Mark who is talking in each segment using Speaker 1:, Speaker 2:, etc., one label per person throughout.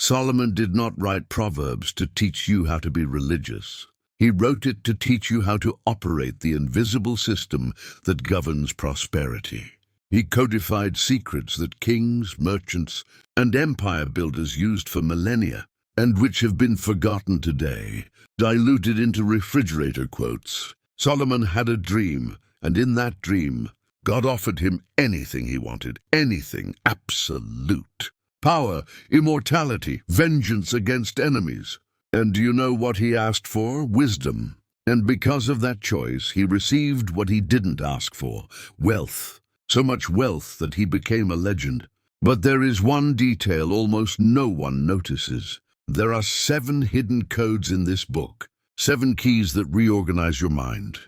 Speaker 1: Solomon did not write Proverbs to teach you how to be religious. He wrote it to teach you how to operate the invisible system that governs prosperity. He codified secrets that kings, merchants, and empire builders used for millennia, and which have been forgotten today, diluted into refrigerator quotes. Solomon had a dream, and in that dream, God offered him anything he wanted, anything, absolute. Power, immortality, vengeance against enemies. And do you know what he asked for? Wisdom. And because of that choice, he received what he didn't ask for, wealth. So much wealth that he became a legend. But there is one detail almost no one notices. There are 7 hidden codes in this book, 7 keys that reorganize your mind,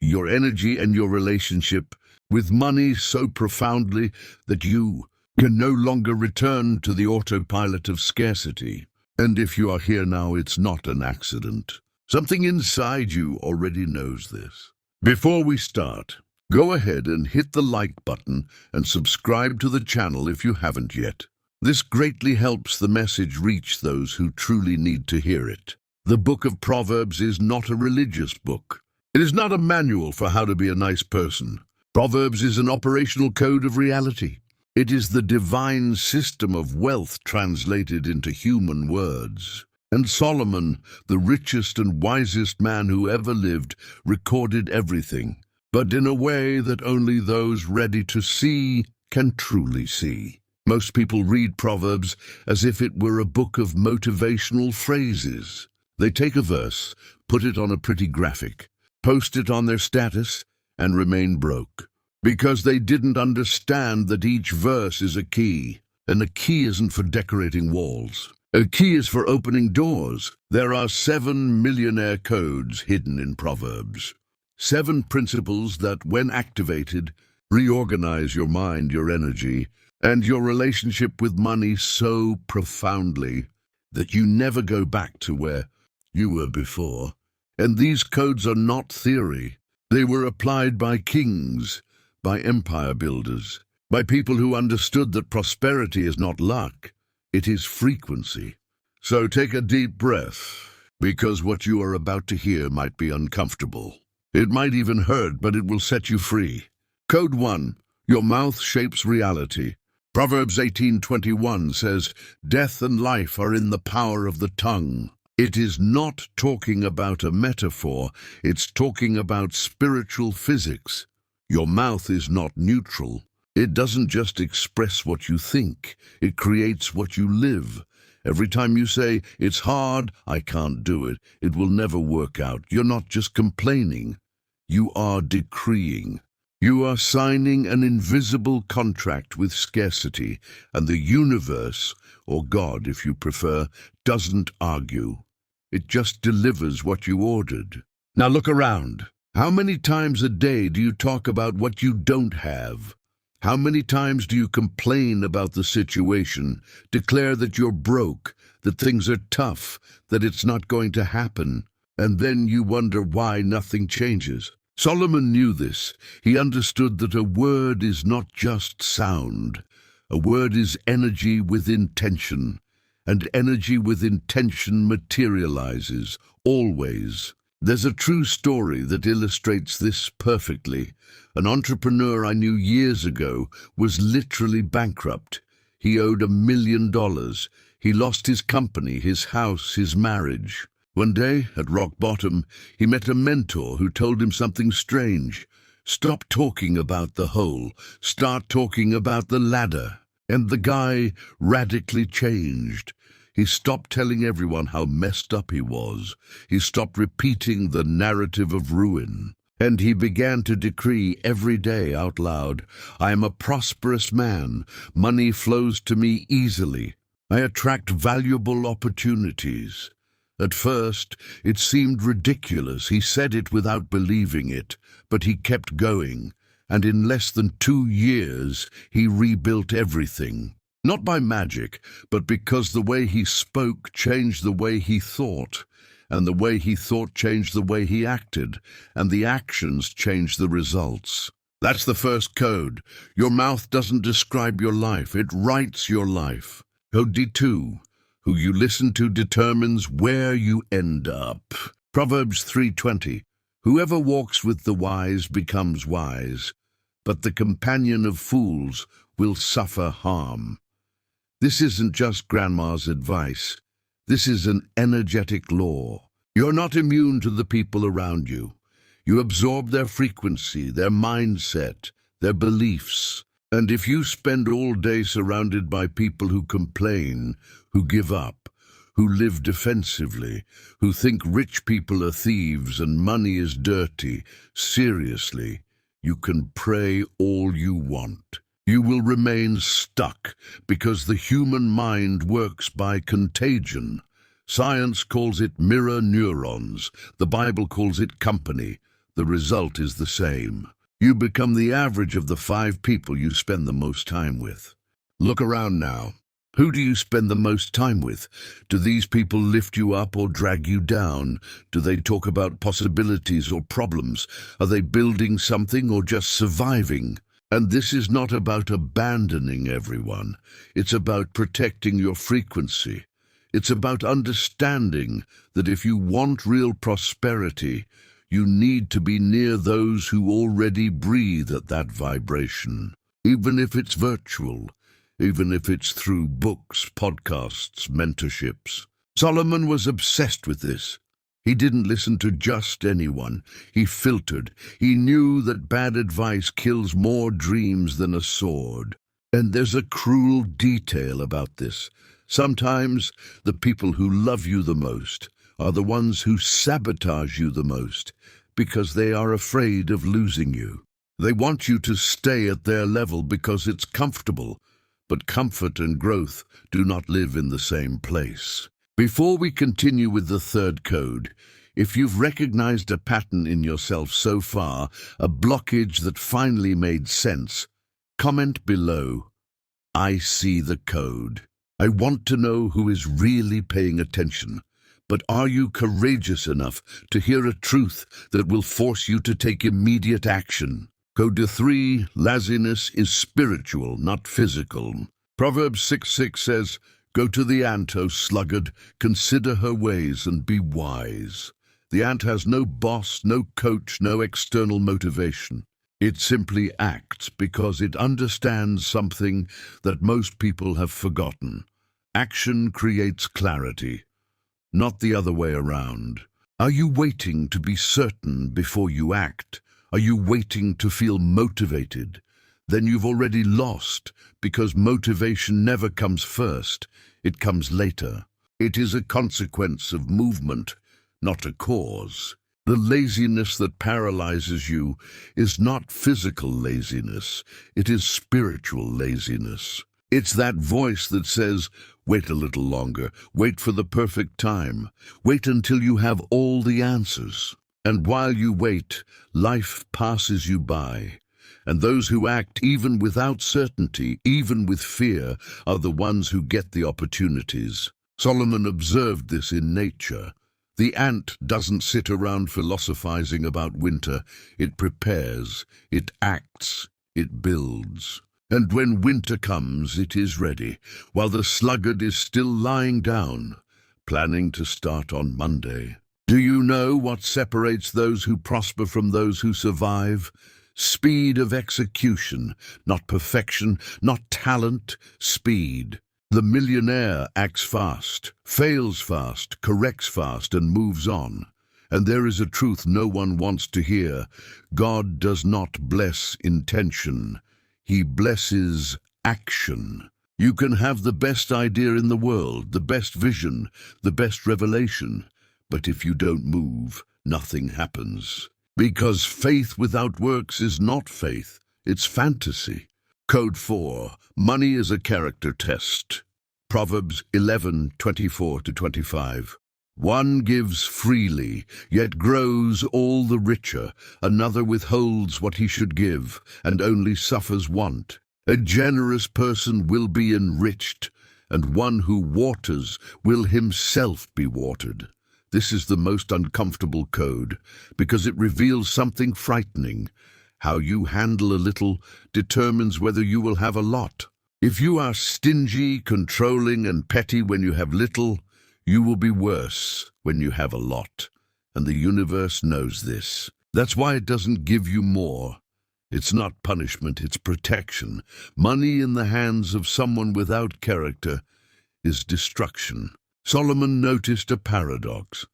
Speaker 1: your energy and your relationship with money so profoundly that you can no longer return to the autopilot of scarcity. And if you are here now, it's not an accident. Something inside you already knows this. Before we start, go ahead and hit the like button and subscribe to the channel if you haven't yet. This greatly helps the message reach those who truly need to hear it. The Book of Proverbs is not a religious book. It is not a manual for how to be a nice person. Proverbs is an operational code of reality. It is the divine system of wealth translated into human words. And Solomon, the richest and wisest man who ever lived, recorded everything, but in a way that only those ready to see can truly see. Most people read Proverbs as if it were a book of motivational phrases. They take a verse, put it on a pretty graphic, post it on their status, and remain broke. Because they didn't understand that each verse is a key, and a key isn't for decorating walls. A key is for opening doors. There are 7 millionaire codes hidden in Proverbs. 7 principles that, when activated, reorganize your mind, your energy, and your relationship with money so profoundly that you never go back to where you were before. And these codes are not theory. They were applied by kings, by empire builders, by people who understood that prosperity is not luck, it is frequency. So take a deep breath, because what you are about to hear might be uncomfortable. It might even hurt, but it will set you free. Code 1. Your mouth shapes reality. Proverbs 18:21 says, "Death and life are in the power of the tongue." It is not talking about a metaphor, it's talking about spiritual physics. Your mouth is not neutral. It doesn't just express what you think, it creates what you live. Every time you say, "It's hard, I can't do it, it will never work out," you're not just complaining, you are decreeing. You are signing an invisible contract with scarcity, and the universe, or God if you prefer, doesn't argue. It just delivers what you ordered. Now look around. How many times a day do you talk about what you don't have? How many times do you complain about the situation, declare that you're broke, that things are tough, that it's not going to happen, and then you wonder why nothing changes? Solomon knew this. He understood that a word is not just sound. A word is energy with intention, and energy with intention materializes, always. There's a true story that illustrates this perfectly. An entrepreneur I knew years ago was literally bankrupt. He owed $1 million. He lost his company, his house, his marriage. One day, at rock bottom, he met a mentor who told him something strange. Stop talking about the hole. Start talking about the ladder. And the guy radically changed. He stopped telling everyone how messed up he was. He stopped repeating the narrative of ruin. And he began to decree every day out loud, "I am a prosperous man. Money flows to me easily. I attract valuable opportunities." At first, it seemed ridiculous. He said it without believing it, but he kept going. And in less than 2 years, he rebuilt everything. Not by magic, but because the way he spoke changed the way he thought, and the way he thought changed the way he acted, and the actions changed the results. That's the first code. Your mouth doesn't describe your life, it writes your life. Code D2. Who you listen to determines where you end up. Proverbs 3:20. Whoever walks with the wise becomes wise, but the companion of fools will suffer harm. This isn't just grandma's advice. This is an energetic law. You're not immune to the people around you. You absorb their frequency, their mindset, their beliefs. And if you spend all day surrounded by people who complain, who give up, who live defensively, who think rich people are thieves and money is dirty, seriously, you can pray all you want. You will remain stuck because the human mind works by contagion. Science calls it mirror neurons. The Bible calls it company. The result is the same. You become the average of the 5 people you spend the most time with. Look around now. Who do you spend the most time with? Do these people lift you up or drag you down? Do they talk about possibilities or problems? Are they building something or just surviving? And this is not about abandoning everyone. It's about protecting your frequency. It's about understanding that if you want real prosperity, you need to be near those who already breathe at that vibration, even if it's virtual, even if it's through books, podcasts, mentorships. Solomon was obsessed with this. He didn't listen to just anyone. He filtered. He knew that bad advice kills more dreams than a sword. And there's a cruel detail about this. Sometimes the people who love you the most are the ones who sabotage you the most because they are afraid of losing you. They want you to stay at their level because it's comfortable, but comfort and growth do not live in the same place. Before we continue with the third code, if you've recognized a pattern in yourself so far, a blockage that finally made sense, comment below, I see the code. I want to know who is really paying attention. But are you courageous enough to hear a truth that will force you to take immediate action? Code 3, laziness is spiritual, not physical. Proverbs 6:6 says, Go to the ant, O sluggard, consider her ways and be wise. The ant has no boss, no coach, no external motivation. It simply acts because it understands something that most people have forgotten. Action creates clarity, not the other way around. Are you waiting to be certain before you act? Are you waiting to feel motivated? Then you've already lost, because motivation never comes first, it comes later. It is a consequence of movement, not a cause. The laziness that paralyzes you is not physical laziness, it is spiritual laziness. It's that voice that says, wait a little longer, wait for the perfect time, wait until you have all the answers. And while you wait, life passes you by. And those who act even without certainty, even with fear, are the ones who get the opportunities. Solomon observed this in nature. The ant doesn't sit around philosophizing about winter. It prepares, it acts, it builds. And when winter comes, it is ready, while the sluggard is still lying down, planning to start on Monday. Do you know what separates those who prosper from those who survive? Speed of execution, not perfection, not talent, speed. The millionaire acts fast, fails fast, corrects fast, and moves on. And there is a truth no one wants to hear. God does not bless intention. He blesses action. You can have the best idea in the world, the best vision, the best revelation, but if you don't move, nothing happens. Because faith without works is not faith, it's fantasy. Code 4. Money is a character test. Proverbs 11:24-25. One gives freely, yet grows all the richer. Another withholds what he should give, and only suffers want. A generous person will be enriched, and one who waters will himself be watered. This is the most uncomfortable code, because it reveals something frightening. How you handle a little determines whether you will have a lot. If you are stingy, controlling, and petty when you have little, you will be worse when you have a lot. And the universe knows this. That's why it doesn't give you more. It's not punishment, it's protection. Money in the hands of someone without character is destruction. Solomon noticed a paradox.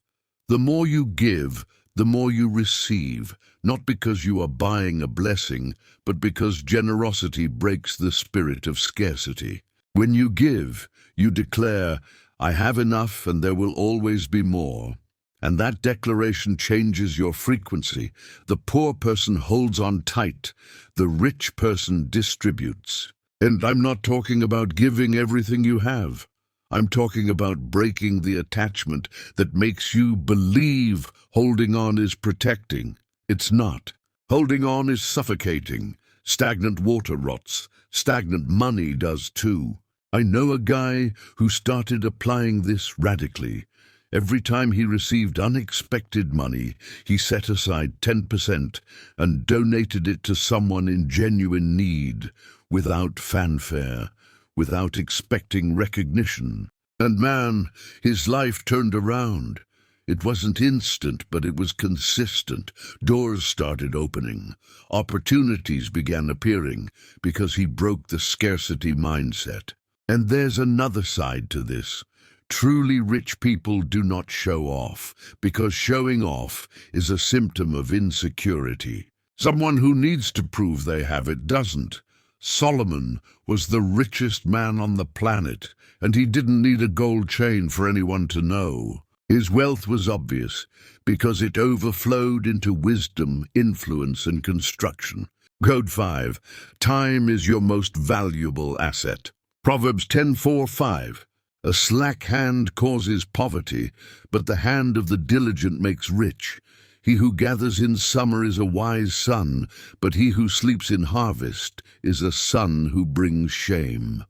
Speaker 1: The more you give, the more you receive, not because you are buying a blessing, but because generosity breaks the spirit of scarcity. When you give, you declare, I have enough and there will always be more. And that declaration changes your frequency. The poor person holds on tight. The rich person distributes. And I'm not talking about giving everything you have. I'm talking about breaking the attachment that makes you believe holding on is protecting. It's not. Holding on is suffocating. Stagnant water rots. Stagnant money does too. I know a guy who started applying this radically. Every time he received unexpected money, he set aside 10% and donated it to someone in genuine need, without fanfare, without expecting recognition. And man, his life turned around. It wasn't instant, but it was consistent. Doors started opening. Opportunities began appearing because he broke the scarcity mindset. And there's another side to this. Truly rich people do not show off, because showing off is a symptom of insecurity. Someone who needs to prove they have it doesn't. Solomon was the richest man on the planet, and he didn't need a gold chain for anyone to know. His wealth was obvious, because it overflowed into wisdom, influence, and construction. Code 5. Time is your most valuable asset. Proverbs 10:4-5. A slack hand causes poverty, but the hand of the diligent makes rich. He who gathers in summer is a wise son, but he who sleeps in harvest is a son who brings shame.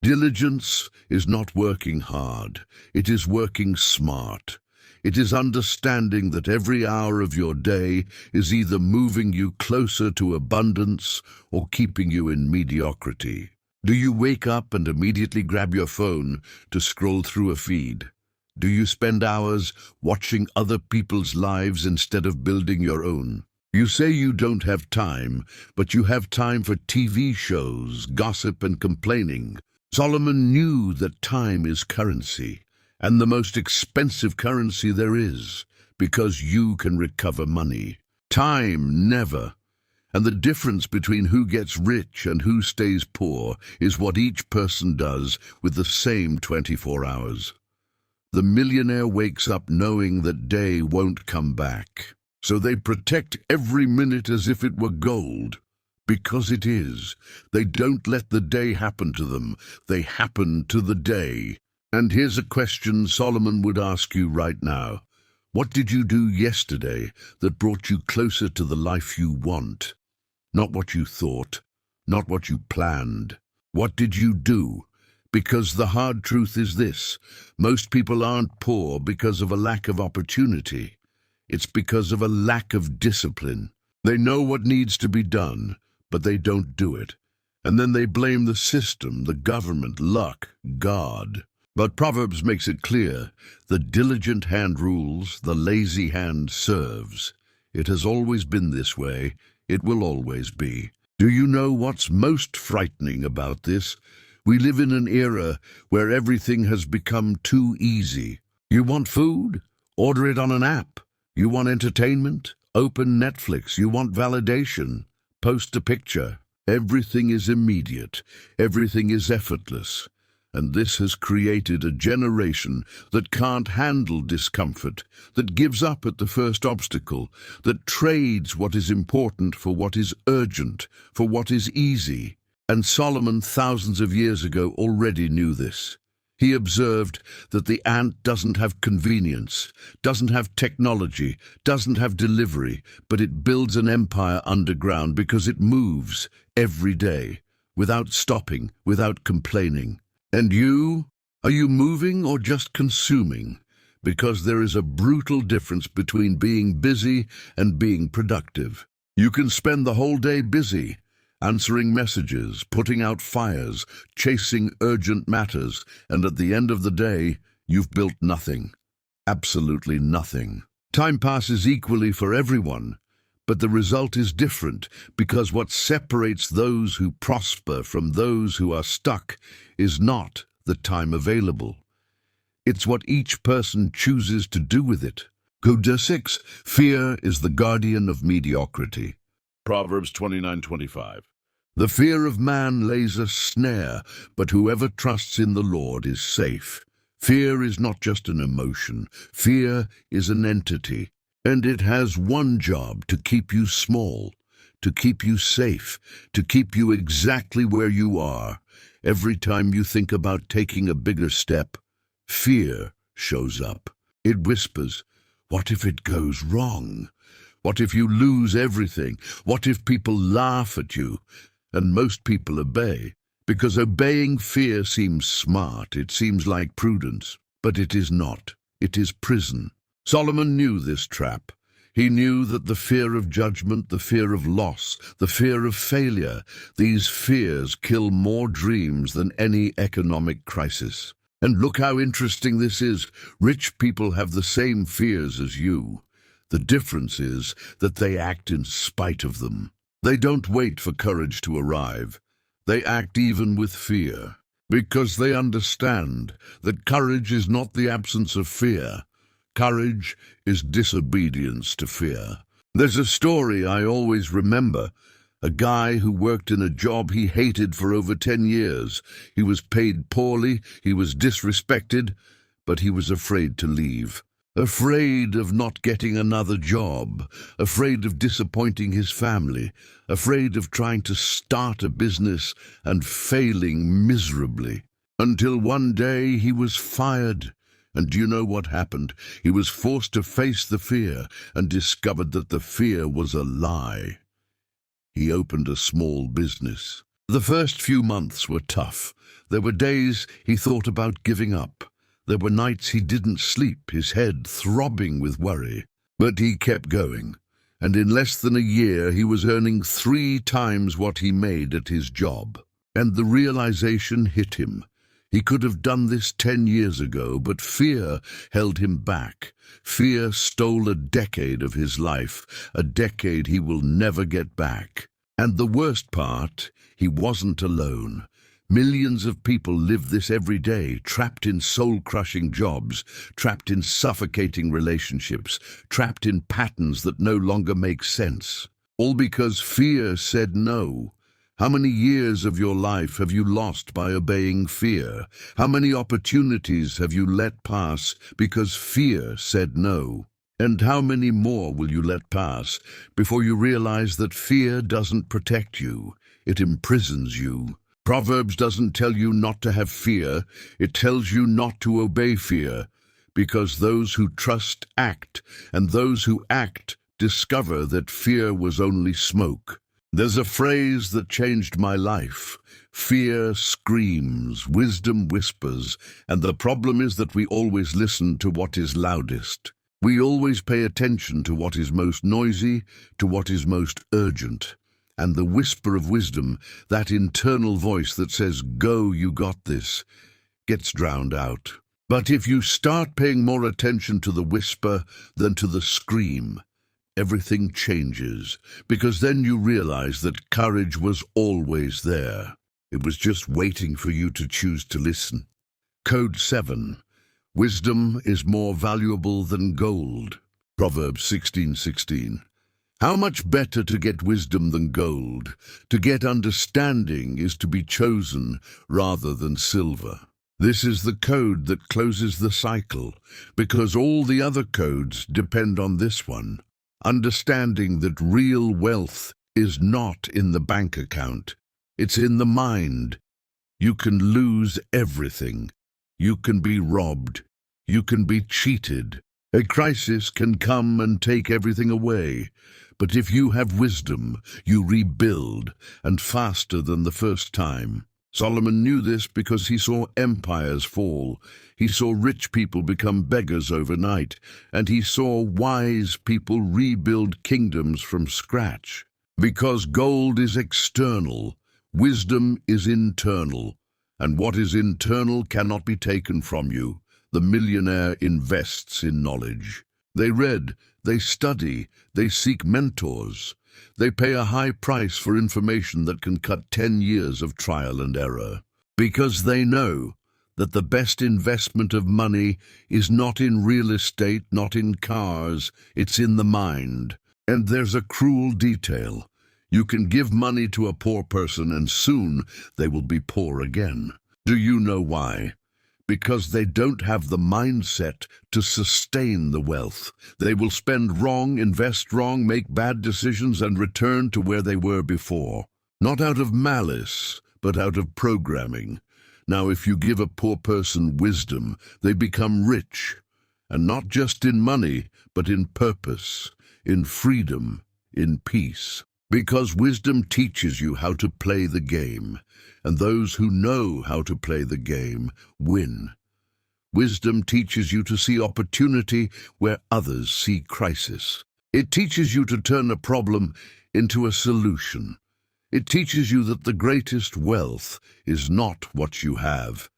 Speaker 1: Diligence is not working hard, it is working smart. It is understanding that every hour of your day is either moving you closer to abundance or keeping you in mediocrity. Do you wake up and immediately grab your phone to scroll through a feed? Do you spend hours watching other people's lives instead of building your own? You say you don't have time, but you have time for TV shows, gossip, and complaining. Solomon knew that time is currency, and the most expensive currency there is, because you can recover money. Time never. And the difference between who gets rich and who stays poor is what each person does with the same 24 hours. The millionaire wakes up knowing that day won't come back, so they protect every minute as if it were gold. Because it is. They don't let the day happen to them. They happen to the day. And here's a question Solomon would ask you right now. What did you do yesterday that brought you closer to the life you want? Not what you thought, not what you planned. What did you do? Because the hard truth is this: most people aren't poor because of a lack of opportunity. It's because of a lack of discipline. They know what needs to be done, but they don't do it. And then they blame the system, the government, luck, God. But Proverbs makes it clear: the diligent hand rules, the lazy hand serves. It has always been this way. It will always be. Do you know what's most frightening about this? We live in an era where everything has become too easy. You want food? Order it on an app. You want entertainment? Open Netflix. You want validation? Post a picture. Everything is immediate. Everything is effortless. And this has created a generation that can't handle discomfort, that gives up at the first obstacle, that trades what is important for what is urgent, for what is easy. And Solomon, thousands of years ago, already knew this. He observed that the ant doesn't have convenience, doesn't have technology, doesn't have delivery, but it builds an empire underground because it moves every day, without stopping, without complaining. And you? Are you moving or just consuming? Because there is a brutal difference between being busy and being productive. You can spend the whole day busy, answering messages, putting out fires, chasing urgent matters, and at the end of the day, you've built nothing. Absolutely nothing. Time passes equally for everyone, but the result is different because what separates those who prosper from those who are stuck is not the time available. It's what each person chooses to do with it. Code 6. Fear is the guardian of mediocrity. Proverbs 29:25. The fear of man lays a snare, but whoever trusts in the Lord is safe. Fear is not just an emotion. Fear is an entity, and it has one job: to keep you small, to keep you safe, to keep you exactly where you are. Every time you think about taking a bigger step, fear shows up. It whispers, "What if it goes wrong? What if you lose everything? What if people laugh at you?" And most people obey, because obeying fear seems smart, it seems like prudence, but it is not. It is prison. Solomon knew this trap. He knew that the fear of judgment, the fear of loss, the fear of failure, these fears kill more dreams than any economic crisis. And look how interesting this is. Rich people have the same fears as you. The difference is that they act in spite of them. They don't wait for courage to arrive. They act even with fear, because they understand that courage is not the absence of fear. Courage is disobedience to fear. There's a story I always remember. A guy who worked in a job he hated for over 10 years. He was paid poorly, he was disrespected, but he was afraid to leave. Afraid of not getting another job, afraid of disappointing his family, afraid of trying to start a business and failing miserably. Until one day he was fired. And do you know what happened? He was forced to face the fear and discovered that the fear was a lie. He opened a small business. The first few months were tough. There were days he thought about giving up. There were nights he didn't sleep, his head throbbing with worry. But he kept going, and in less than a year he was earning 3 times what he made at his job. And the realization hit him. He could have done this 10 years ago, but fear held him back. Fear stole a decade of his life, a decade he will never get back. And the worst part, he wasn't alone. Millions of people live this every day, trapped in soul-crushing jobs, trapped in suffocating relationships, trapped in patterns that no longer make sense. All because fear said no. How many years of your life have you lost by obeying fear? How many opportunities have you let pass because fear said no? And how many more will you let pass before you realize that fear doesn't protect you, it imprisons you? Proverbs doesn't tell you not to have fear, it tells you not to obey fear, because those who trust act, and those who act discover that fear was only smoke. There's a phrase that changed my life. Fear screams, wisdom whispers, and the problem is that we always listen to what is loudest. We always pay attention to what is most noisy, to what is most urgent. And the whisper of wisdom, that internal voice that says, "Go, you got this," gets drowned out. But if you start paying more attention to the whisper than to the scream, everything changes, because then you realize that courage was always there. It was just waiting for you to choose to listen. Code 7. Wisdom is more valuable than gold. Proverbs 16:16. How much better to get wisdom than gold? To get understanding is to be chosen rather than silver. This is the code that closes the cycle, because all the other codes depend on this one. Understanding that real wealth is not in the bank account. It's in the mind. You can lose everything. You can be robbed. You can be cheated. A crisis can come and take everything away. But if you have wisdom, you rebuild, and faster than the first time. Solomon knew this because he saw empires fall. He saw rich people become beggars overnight, and he saw wise people rebuild kingdoms from scratch. Because gold is external, wisdom is internal, and what is internal cannot be taken from you. The millionaire invests in knowledge. They read, they study, they seek mentors. They pay a high price for information that can cut 10 years of trial and error. Because they know that the best investment of money is not in real estate, not in cars, it's in the mind. And there's a cruel detail. You can give money to a poor person and soon they will be poor again. Do you know why? Because they don't have the mindset to sustain the wealth. They will spend wrong, invest wrong, make bad decisions, and return to where they were before. Not out of malice, but out of programming. Now, if you give a poor person wisdom, they become rich. And not just in money, but in purpose, in freedom, in peace. Because wisdom teaches you how to play the game, and those who know how to play the game win. Wisdom teaches you to see opportunity where others see crisis. It teaches you to turn a problem into a solution. It teaches you that the greatest wealth is not what you have.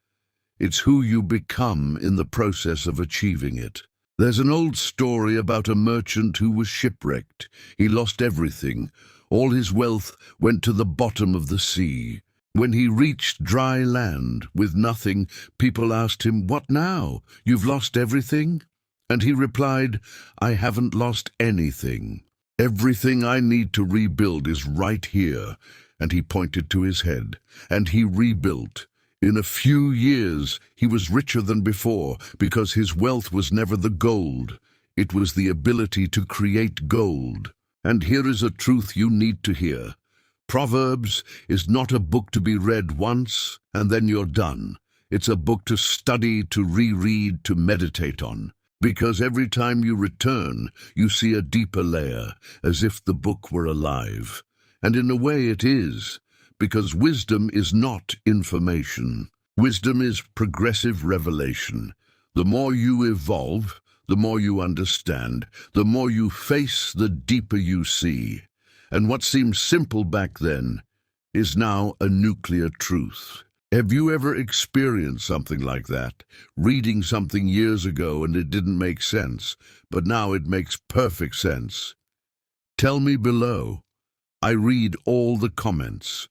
Speaker 1: It's who you become in the process of achieving it. There's an old story about a merchant who was shipwrecked. He lost everything. All his wealth went to the bottom of the sea. When he reached dry land with nothing, people asked him, "What now? You've lost everything?" And he replied, "I haven't lost anything. Everything I need to rebuild is right here." And he pointed to his head, and he rebuilt. In a few years, he was richer than before, because his wealth was never the gold. It was the ability to create gold. And here is a truth you need to hear. Proverbs is not a book to be read once and then you're done. It's a book to study, to reread, to meditate on. Because every time you return, you see a deeper layer, as if the book were alive. And in a way it is, because wisdom is not information. Wisdom is progressive revelation. The more you evolve, the more you understand, the more you face, the deeper you see. And what seemed simple back then is now a nuclear truth. Have you ever experienced something like that? Reading something years ago and it didn't make sense, but now it makes perfect sense. Tell me below. I read all the comments.